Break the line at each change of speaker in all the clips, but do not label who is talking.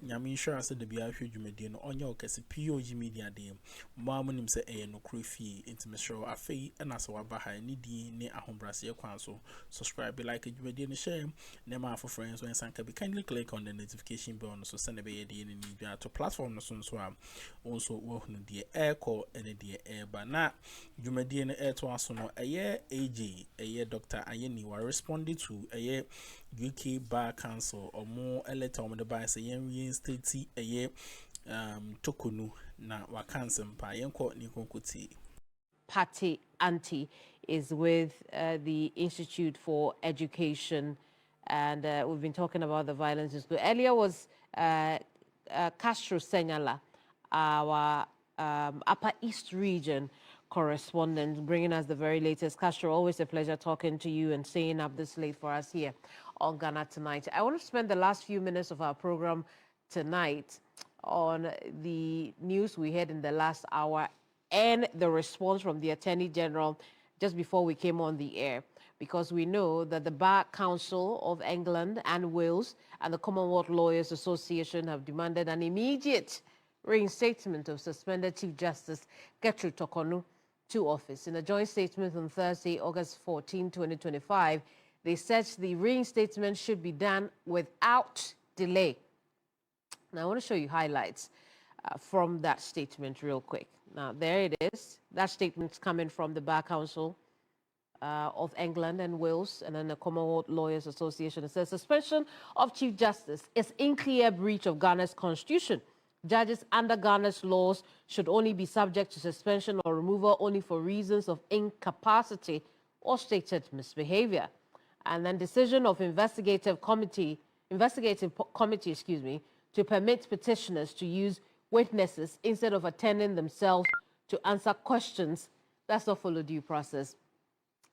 nyame sure ase de bia hwe dwumadi no onye okese POG Media de mo nim se no krofi intimate afei na se waba ha ni di ne ahombrase kwan so subscribe like dwumadi no share ne ma for friends when sanka be kindly click on the notification bell so send be de ni bia to platform no so a also wo hunu de aircall ene de airba na dwumadi no to aso no AJ Dr. Ayine wa responding to UK Bar Council or more letter on the by saying state Torkono na wakansem pa yenko ni konkuti.
Party Anti is with the Institute for Education, and we've been talking about the violence in school. Earlier was Castro Senyala, our Upper East Region correspondent, bringing us the very latest. Castro, always a pleasure talking to you and staying up this late for us here on Ghana Tonight. I want to spend the last few minutes of our program tonight on the news we had in the last hour and the response from the Attorney General just before we came on the air, because we know that the Bar Council of England and Wales and the Commonwealth Lawyers Association have demanded an immediate reinstatement of suspended Chief Justice Torkono to office. In a joint statement on Thursday, August 14, 2025, they said the reinstatement should be done without delay. Now, I want to show you highlights from that statement real quick. Now, there it is. That statement's coming from the Bar Council of England and Wales and then the Commonwealth Lawyers Association. It says, suspension of Chief Justice is in clear breach of Ghana's constitution. Judges under Ghana's laws should only be subject to suspension or removal only for reasons of incapacity or stated misbehavior. And then decision of investigative committee, to permit petitioners to use witnesses instead of attending themselves to answer questions. That's not follow due process.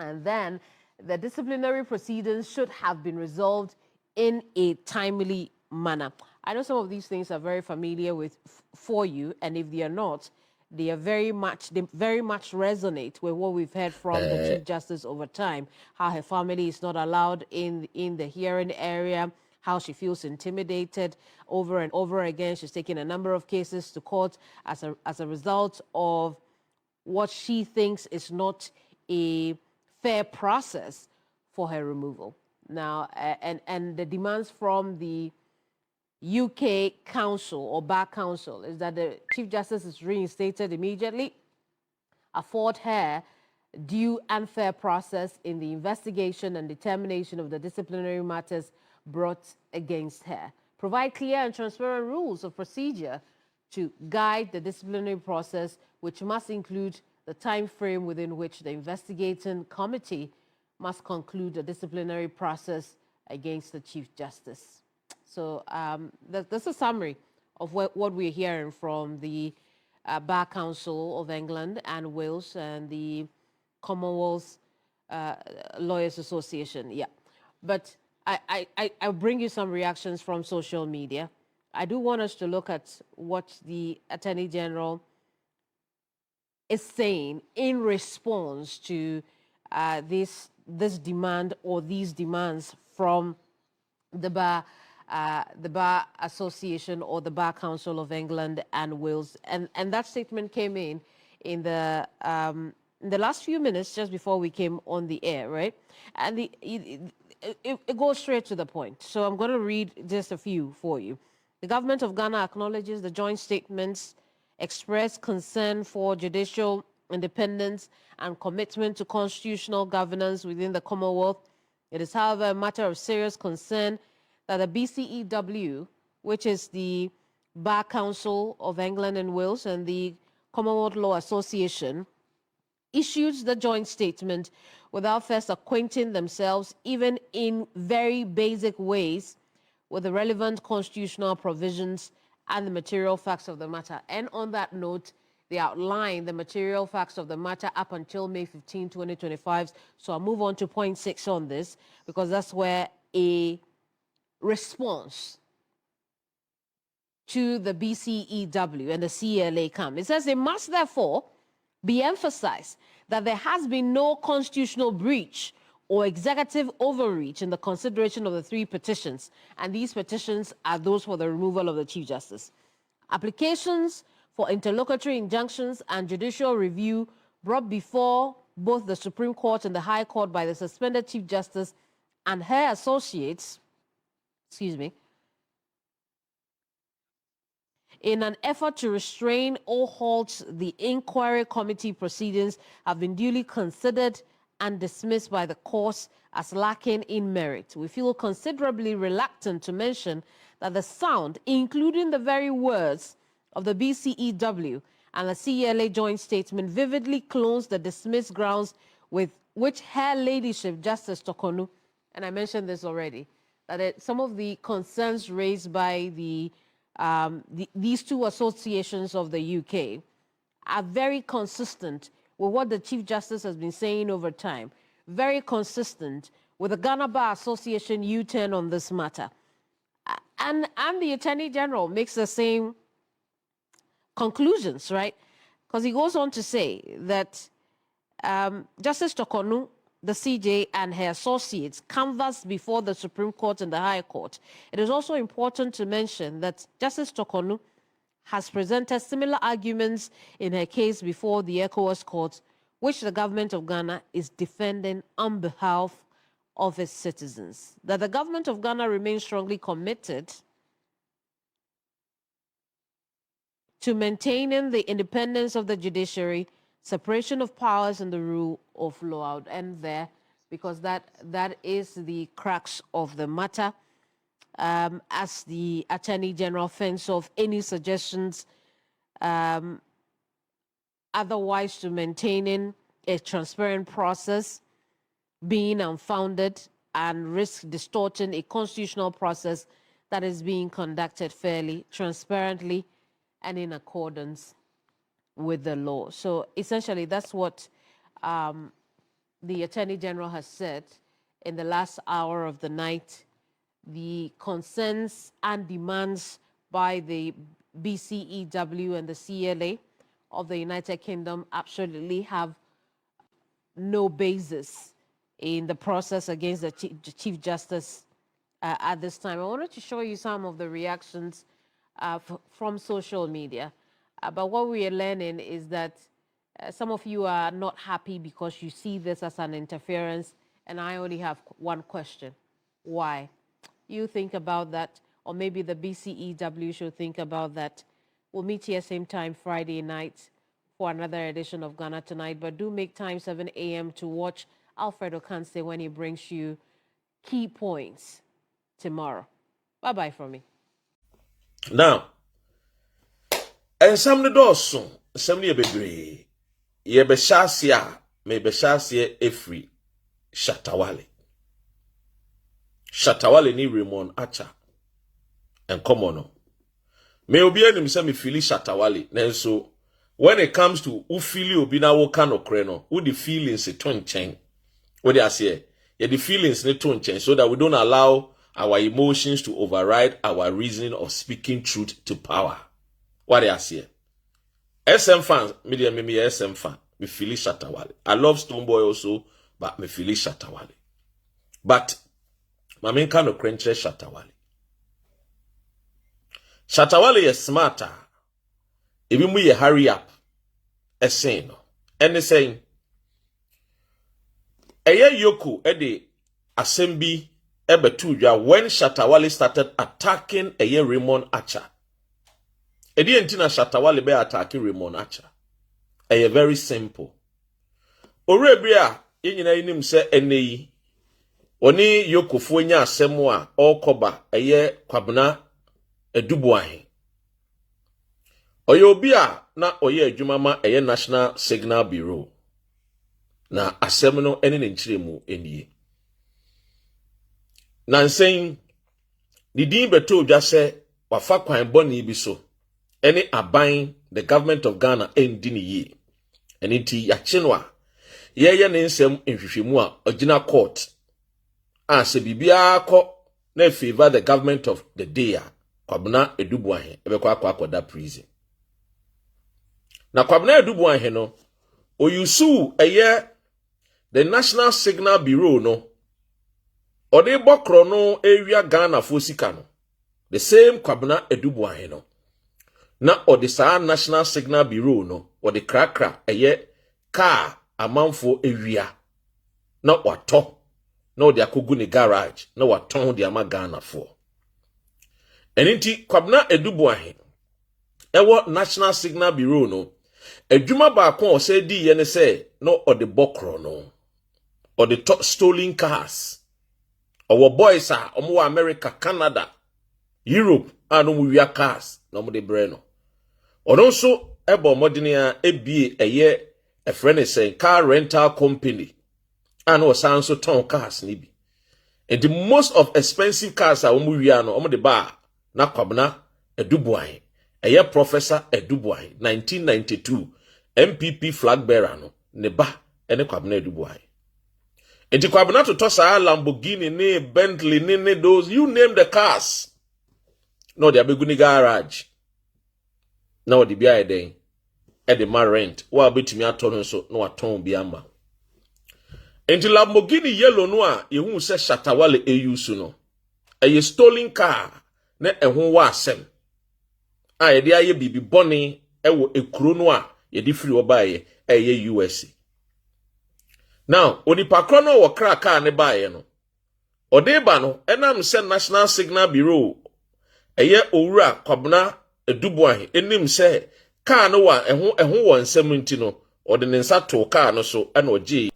And then the disciplinary proceedings should have been resolved in a timely manner. I know some of these things are very familiar for you, and if they are not, they very much resonate with what we've heard from the Chief Justice over time, how her family is not allowed in the hearing area, how she feels intimidated over and over again. She's taken a number of cases to court as a result of what she thinks is not a fair process for her removal. Now, and the demands from the UK Council or Bar Council is that the Chief Justice is reinstated immediately, afford her due and fair process in the investigation and determination of the disciplinary matters brought against her, provide clear and transparent rules of procedure to guide the disciplinary process, which must include the time frame within which the investigating committee must conclude the disciplinary process against the Chief Justice. So that's a summary of what we're hearing from the Bar Council of England and Wales and the Commonwealth Lawyers Association. Yeah, but I'll bring you some reactions from social media. I do want us to look at what the Attorney General is saying in response to this demand or these demands from the Bar Association or the Bar Council of England and Wales, and that statement came in the last few minutes just before we came on the air, right? And it goes straight to the point. So I'm going to read just a few for you. The government of Ghana acknowledges the joint statements express concern for judicial independence and commitment to constitutional governance within the Commonwealth. It is, however, a matter of serious concern that the BCEW, which is the Bar Council of England and Wales and the Commonwealth Law Association, issued the joint statement without first acquainting themselves, even in very basic ways, with the relevant constitutional provisions and the material facts of the matter. And on that note, they outline the material facts of the matter up until May 15, 2025. So I'll move on to point 6 on this, because that's where a response to the BCEW and the CLA come. It says it must therefore be emphasized that there has been no constitutional breach or executive overreach in the consideration of the 3 petitions, and these petitions are those for the removal of the Chief Justice. Applications for interlocutory injunctions and judicial review brought before both the Supreme Court and the High Court by the suspended Chief Justice and her associates, in an effort to restrain or halt the inquiry committee proceedings, have been duly considered and dismissed by the courts as lacking in merit. We feel considerably reluctant to mention that the sound, including the very words of the BCEW and the CLA joint statement, vividly clones the dismissed grounds with which Her Ladyship Justice Torkono, and I mentioned this already, that some of the concerns raised by these 2 associations of the UK are very consistent with what the Chief Justice has been saying over time, very consistent with the Ghana Bar Association U-turn on this matter. And the Attorney General makes the same conclusions, right? Because he goes on to say that Justice Torkono, the CJ, and her associates canvassed before the Supreme Court and the High Court. It is also important to mention that Justice Torkono has presented similar arguments in her case before the ECOWAS Court, which the government of Ghana is defending on behalf of its citizens. That the government of Ghana remains strongly committed to maintaining the independence of the judiciary, separation of powers, and the rule of law. I would end there because that is the crux of the matter. As the Attorney General fends off any suggestions otherwise to maintaining a transparent process being unfounded and risk distorting a constitutional process that is being conducted fairly, transparently, and in accordance with the law. So essentially, that's what the Attorney General has said in the last hour of the night. The concerns and demands by the BCEW and the CLA of the United Kingdom absolutely have no basis in the process against the Chief Justice at this time. I wanted to show you some of the reactions from social media. But what we are learning is that some of you are not happy because you see this as an interference, and I only have one question. Why? You think about that, or maybe the BCEW should think about that. We'll meet here same time Friday night for another edition of Ghana Tonight, but do make time 7 a.m. to watch Alfredo Kanse when he brings you key points tomorrow. Bye-bye from me.
Now, and some the doors some the baby, ye be shasia, me be shasia efri, Shatawale. Shatawale ni Raymond Acha, and come on. Me obi enim se me fili Shatawale, nenso when it comes to who feel obi na wo kan okre no, who the feelings to nchen. What they say, yeah, the feelings need to nchen so that we don't allow our emotions to override our reasoning of speaking truth to power. What they say. SM fans, me SM fan, me feel Shatawale. I love Stonebwoy also, but me feel Shatawale. But my main kind of crenche Shatawale. Shatawale is smarter. Even we hurry up, a saying, and saying, Eye yoku ede assembly ebetuja when Shatawale started attacking Eye Raymond Acha. Edi entina Shatawale be attacking Raymond Acha. Eye very simple. Orebria yenyina yinim se eneyi. Oni yoku fuenya asemu a okoba Eye kwabna edubuahin. Oye obi a na oye adwuma ma Eye National Signal Bureau. Na asem no ene ne nkyiremu enie. Na nsen di din beto dwa se wafa kwan boni bi so. Ene aban the government of Ghana endi ne yi. Ene ti ya chinwa. Ye ne nsem nhwehwemu a ogina court. A se bibia akọ na favor the government of the day a kwabna edubuahe ebekwa akoda prison. Na kwabna edubuahe no oyusu eye the National Signal Bureau no ode bokro no area Ghana fo sika no the same Kwabena Edubuahe no na ode saa National Signal Bureau no ode krakra eye car amanfo area na wato na ode akogu ne garage na waton de ama Ghana fo eniti Kwabena Edubuahe ewo National Signal Bureau no adwuma ba kon o say di ye ne say no ode bokro no ode stolen cars our boys are omo America, Canada, Europe, and wia cars no mo de breno. Ono so ebo modenia ebie eye a friend is saying car rental company and o san so ton cars ni bi. And the most of expensive cars are omo wia no omo de ba na Kwabena Edubuahe. Eye Professor Edubuahe 1992 MPP flag bearer no ne ba ene Kwabena Edubuahe. Enti Kwabena to tosa Lamborghini ne Bentley ne those you name the cars. No they abeguni garage. Now the bia eden e de ma rent. Wa betimi aton so no aton bi ama. Enti Lamborghini yellow no a yehu se Shatawale eyusu no. Eye stolen car na ehun wa asem. A ye de aye bibi boni ewo ekuro no a ye di free obaye eye USA. Now, onipa no wo kra car ne baaye no. Odeba no enam se National Signal Bureau eye owura Kwabena Edubuahe enim se car no wa ehun won nsem nti no ode ne nsa to car no so na oje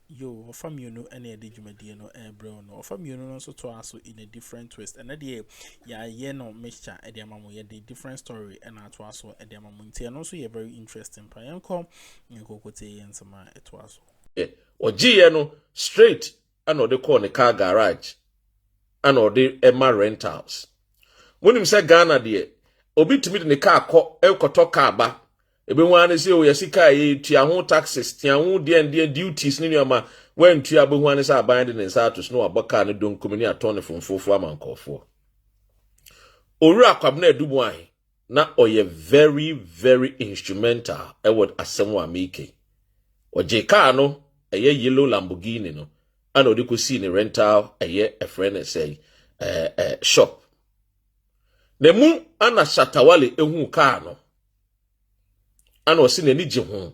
yo ofam you know any de dwumadie no bro no ofam you know so to aso in a different twist and dey ya ye no mixture e dey amamu ye the different story and to aso e dey amamu nti no so ye very interesting pa yanko nkokote yensama e to aso
oje no straight and ode call ne car garage and ode ema rentals wonim se Ghana de obi timi de ne car ko ekoto car ba ebe wane se o yesika ye tua ho taxes tia ho de duties ni nyoma wan tua be wane se aban de ne status no aboka ne don komini atone fonfofo amankofo owura Kwabena Edubuahe na oye very very instrumental e word asem wa make oje car no eye yellow Lamborghini no ana odi ko see ne rental eye a friend say shop ne mu ana Shatawale ehu car no ana osi na ni je ho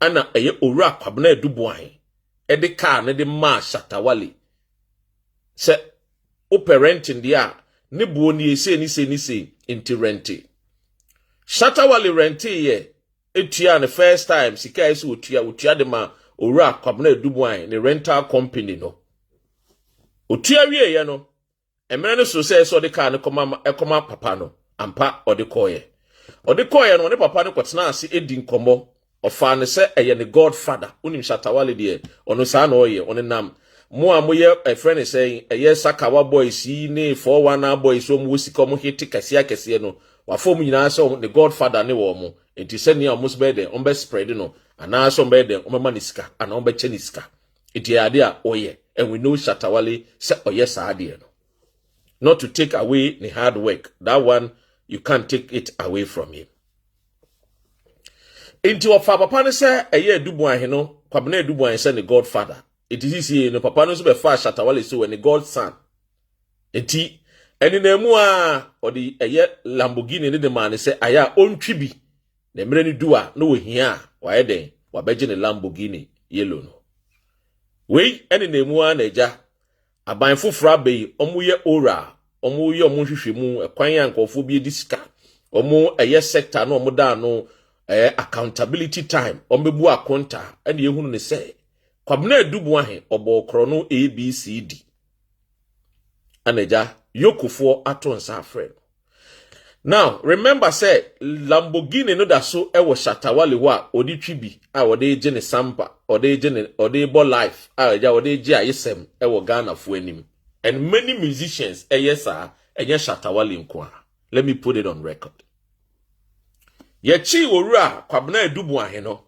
ana eye owura Kwabena Edubuahe e de car ne de ma Shatawale se o parenting dia ne buo ni ese ni se inti renti Shatawale renti ye etua ne first time sika ese otua de ma owura Kwabena Edubuahe ne rental company no otua wie ye no emere no so so de car ne koma papa no ampa ode koye no ne papa ne kwotena ase edi nkomo ofa ne se eye ne godfather unim Shatawale de ono sa na oye one nam mo amoye a friend is saying eye Sakawa boys yi ne 419 boys so mo sika mo hit kase no wa fom nyina so the godfather ne wo mo enti se ne amos be de on be spread no ana so be de on be maniska ana on be cheniska enti ade a oye and we know Shatawale se oye sa ade no not to take away the hard work that one you can't take it away from him. Into of papa ne say eye Edubuahe no Kwabena Edubuahe say the godfather. It is here no papa no so be fa Shatawale so when the godson. Enti eni na mu a odi eye Lamborghini ne de man say aya ontwi bi na mere ni dua no we hia wa eden wa beje ne Lamborghini yellow no. We eni na mu a na eja aban fofora be omo ye ora omo ye omo hwehwemu ekwan ya nkofo bi edisika omo eye sector no omo da no accountability time omo bu akonta ene ehunu ne say Kwabena Edubuahe obokro no ABCD aneja Akuffo atonsa afre. Now remember say Lamborghini no da so e wo Shatawale wa odi twibi a odi je ne sampa odi bo life a eja odi je ayesem e wo Ghana fo anim and many musicians eyesa enye Shatawale nko. Let me put it on record. Ye chi owura Kwabena Edubuahe no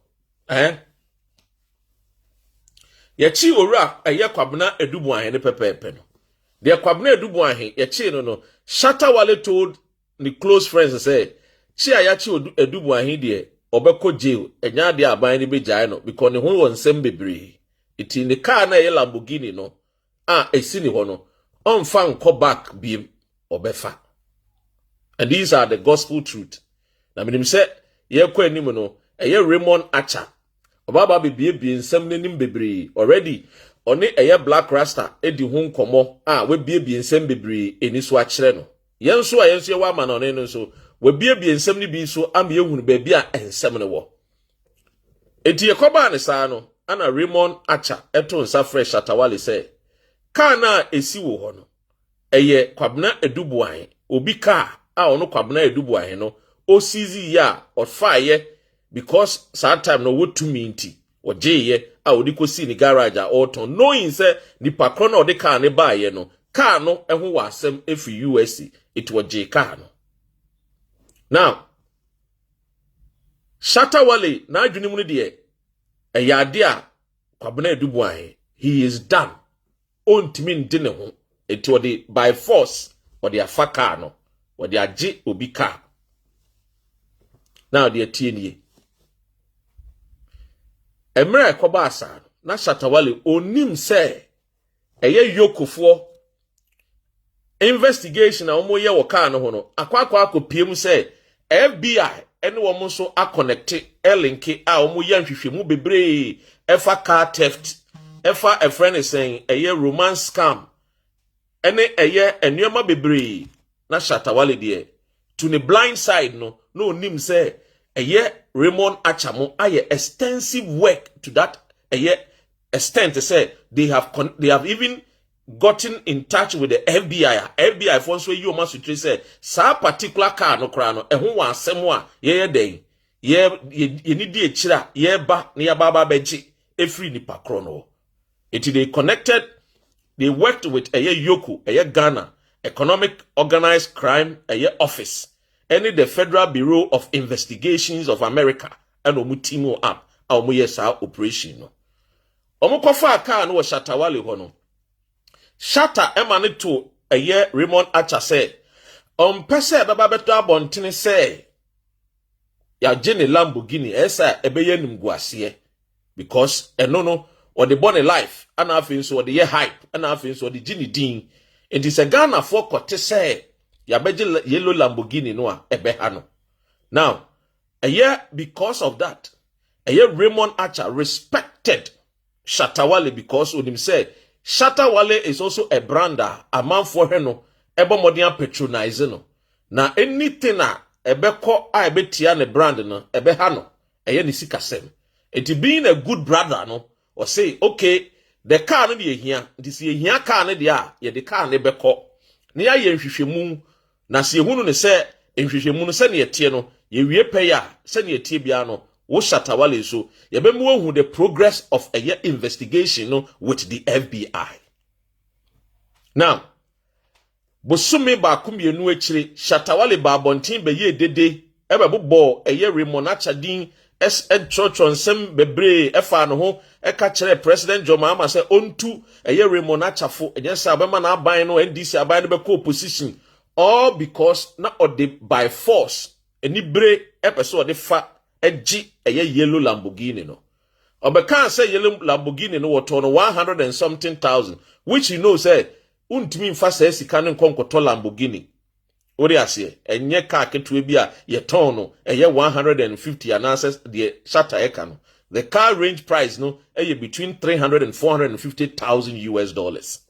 ye chi owura eye Kwabena Edubuahe ne pepepe no de Kwabena Edubuahe ye chi no Shatawale told the close friends say chi aya chi Edubuahe de obeko jail enya de aban ni begyae no because ne ho won nsem bebre iti ne car na ye Lamborghini no esi ni ho no onfa nko back biem obefa. And these are the gospel truth. Na minim se ye kwa anim no eye Raymond Acha obaba bebie nsem nanim bebre already one eye Black Rasta edi ho nkomo we bie nsem bebre eni so akere no yenso ye wa ma no ne so we bie nsem ni bi so am ye hunu ba bi a ensem ne wo enti yekoba ne saa no ana Raymond Acha eto nsa fresh atawale se ka na esi wo ho no eye kwabna edubuan obi ka ono kwabna edubuan no o sizi ya ofaye because that time no what to me nti oje odi kosi ni garage auto knowing say ni pakro na odi car ne baaye no car no eho wasem efi US it oje car no. Now Shatawale na adwene mu ne de eyade a kwabna edubuan he is done ontimi ndi ne ho eti odi by force odi afa car no odi age obi car. Now the TNA Emre koba asa na Shatawale onim se eye Yokofo investigation a omo ye wo car no ho no akwakwa akopiem se FBI ene wo mo so aconnect elinki a omo ye nhwehwemu bebre efa car theft efa a friend is saying eye romance scam ene eye enuema bebre na Shatawale de to the blind side no onim se eye Raymond Achamo aye extensive work to that extent to say they have even gotten in touch with the FBI for so you must say sa particular car no kra no ehun wa asem a ye den ye ni di echira ye ba na ya baba beji efri ni pakro no it they connected they worked with Yoku Ghana Economic Organized Crime office any the Federal Bureau of Investigations of America and omutimo up omo yesa operation no omo kofa car no Shatawale ho no Shatta emane to Raymond Acha say pese baba beto abontene say ya gene Lamborghini esa ebeye nimguase because no or the born life and afin so the hype and afin so the gene din it is a Ghana for kote say ya beje yellow Lamborghini no ebeha no. Now because of that Raymond Acha respected Shatawale because when him said Shatawale is also a brander a man for her no ebo modern patronize no na anything na ebeko a ebetia ne brand no ebeha no ni sikasem it being a good brother no or say okay the car no dey hia this ye hia car no dey ye the car no beko na ya ye nhwehwemu na se ehunu ne se nhwehwemu no se ne yetie no ye wie pay a se ne yetie bia no wo Shatawale so ye be mu hu the progress of a investigation no with the FBI. Now bosumi ba kumienu akire Shatawale ba bontin be ye dede e be bobbo Raymond Acha din St0rt nsem bebre efa no ho eka kire President John Mahama say ontu Raymond Acha fo enyensa abema na aban no NDC aban no be ko opposition all because na ode by force eni bre epeso ode fa eji yellow Lamborghini no obeka say yellow Lamborghini no woto no 100 and something thousand which you know say untimi mfa say sika ne nkonkoto Lamborghini ori ase enye car ketu bi a ye ton no 150 and access the Shatta eka no the car range price no between 300 and 450,000 US dollars.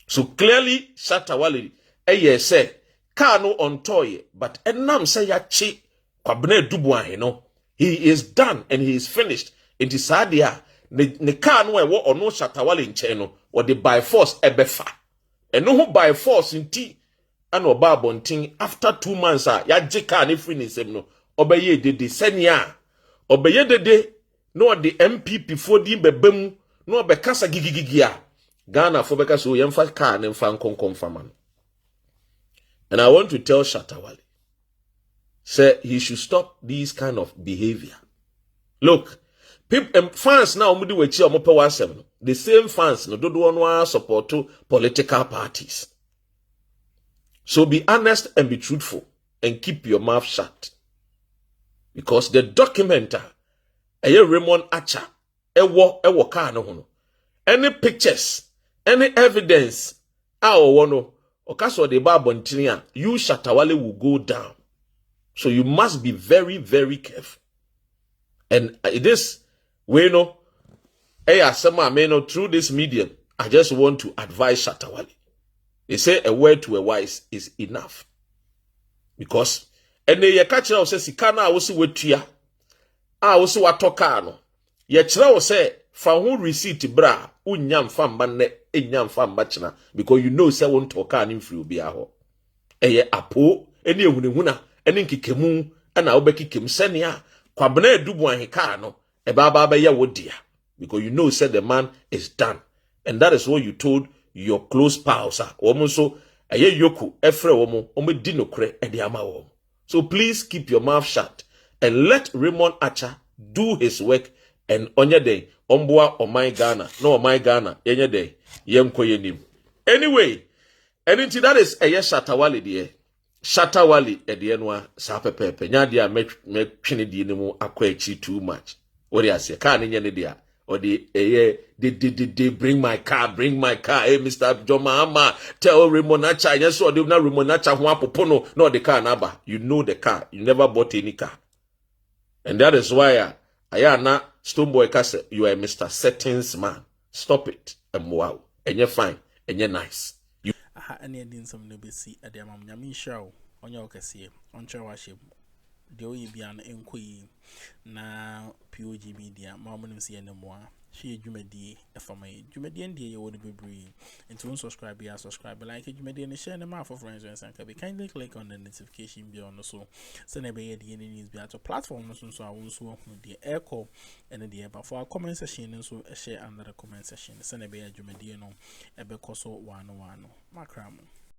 So clearly Shatawale say car no on toy but enam say ya chi kwabna dubuan no he is done and he is finished it is sadia ne car no e wo ono Shatawale nche no or the by force ebefa eno ho by force nti ana oba abontin after 2 months ya je car ne free nsem no obeye dede senia obeye dede no the MPP for di bebam no obekasa gigigigia Ghana for beka so yemfa car ne mfa nkonkom faman. And I want to tell Shatawale say he should stop this kind of behavior. Look, people fans now mudi wechi omope wasem the same fans no dodo no support to political parties. So be honest and be truthful and keep your mouth shut. because the documenter Raymond Acha ewo car no ho. Any pictures, any evidence wono okaso de ba bontini you Shatawale will go down. So you must be very, very careful. And it is we know through this medium, I just want to advise Shatawale. They say a word to a wise is enough. Because and ye catch now say sikana wo se wetua wo se watoka no ye kire wo say fa ho receipt bra unyam fa mba ne enyam fa mba kina because you know say won toka ni mfiri obi aho eye apo eni ehunehuna eni nkikemu ana wo bekikem senia kwabena edubu aheka no e ba ye wo dia because you know say the man is done, and that is what you told your close pals womo so eye yoku efre womo di nokre e de ama womo. So please keep your mouth shut and let Raymond Acha do his work, and onye day omboa omai Ghana no omai Ghana yenye day yemko yenim. Anyway, anything that is eye Shatawale de Shatawale e de enwa sa pepepe nya dia me twene die ne mu akwachi too much. What do you say? Ka ne nye dia or the they bring my car, hey Mr. John Mahama, tell Raymond Acha, yes, or they not Raymond Acha who apopono, no the car naba. You know the car, you never bought any car. And that is why Ayana Stoneboy Kase, you are Mr. Settings man. Stop it. And wow. And you're fine. And you're nice. You
any din some no be see at the mam nyami show on your kase on chawaship. The way be an enquiry na POG Media, Mamma see any more. She Jumedi, FMA, Jumedian dear, you would be brave. And to subscribe, like it, Jumedi, and share them out for friends and can be kindly click on the notification bell also. Send a bay the news be at a platform, so I also with the echo and the air. But for our comment session, and so share another comment session. Send a bay at Jumedi, no, a becoso 101. Akroma.